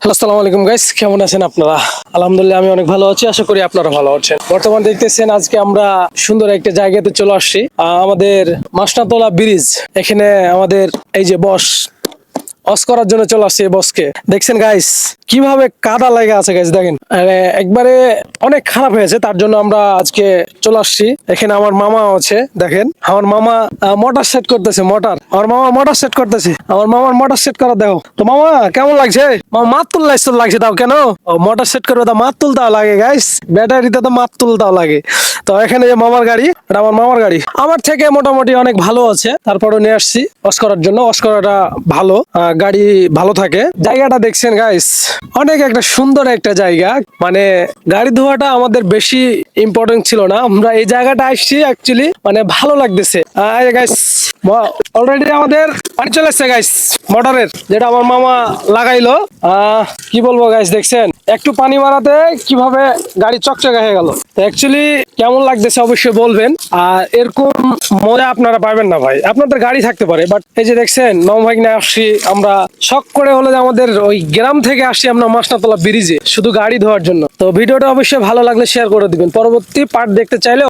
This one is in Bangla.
হ্যালো, আসসালামু আলাইকুম গাইস, কেমন আছেন আপনারা? আলহামদুলিল্লাহ আমি অনেক ভালো আছি, আশা করি আপনারা ভালো আছেন। বর্তমান দেখতেছেন আজকে আমরা সুন্দর একটা জায়গাতে চলে আসছি, আমাদের মাসনাতলা ব্রিজ। এখানে আমাদের এই যে বস অস করার জন্য চলে আসছে। বসকে দেখছেন গাইস, কিভাবে কাদা লেগে আছে গাইস, দেখেন একবারে অনেক খারাপ হয়েছে। তার জন্য আমরা আজকে চলে আসছি। এখানে আমার মামা আছে, দেখেন আমার মামা মোটর সেট করতেছে। আমার মামা মোটর সেট করতেছে। আমার মামার মোটর সেট করা দেখো তো। মামা কেমন লাগছে? মামা মাত তুল লাগছে, তাও কেন মোটর সেট করবে? তা মাত তুলতাও লাগে গাইস, ব্যাটারিতে তো মাত তুলতাও লাগে। তো এখানে যে মামার গাড়ি, এটা আমার মামার গাড়ি। আমার থেকে মোটামুটি অনেক ভালো আছে, তারপরে নিয়ে আসছি ওয়াশ করার জন্য। ওয়াশ করাটা ভালো, গাড়ি ভালো থাকে। জায়গাটা দেখছেন গাইস, অনেক একটা সুন্দর একটা জায়গা। মানে গাড়ি ধোয়াটা আমাদের বেশি ইম্পর্টেন্ট ছিল না, আমরা এই জায়গাটা আসছি অ্যাকচুয়ালি মানে ভালো লাগতেছে। গাইস অলরেডি আমাদের পানি চলে এসছে গাইস, মোটরের, যেটা আমার মামা লাগাইলো। কি বলবো গাইস, দেখছেন একটু পানি মারাতে কিভাবে গাড়ি চকচকে হয়ে গেল। তো অ্যাকচুয়ালি কেমন লাগতেছে অবশ্যই বলবেন। আর এরকম মজা আপনারা পাবেন না ভাই, আপনাদের গাড়ি থাকতে পারে, বাট এই যে দেখছেন নমভাগ্নে আসছি আমরা, শখ করে হলো যে আমাদের ওই গ্রাম থেকে আসছি আমরা মাসনাতলা ব্রিজে শুধু গাড়ি ধোয়ার জন্য। তো ভিডিওটা অবশ্যই ভালো লাগলে শেয়ার করে দিবেন। পরবর্তী পার্ট দেখতে চাইলে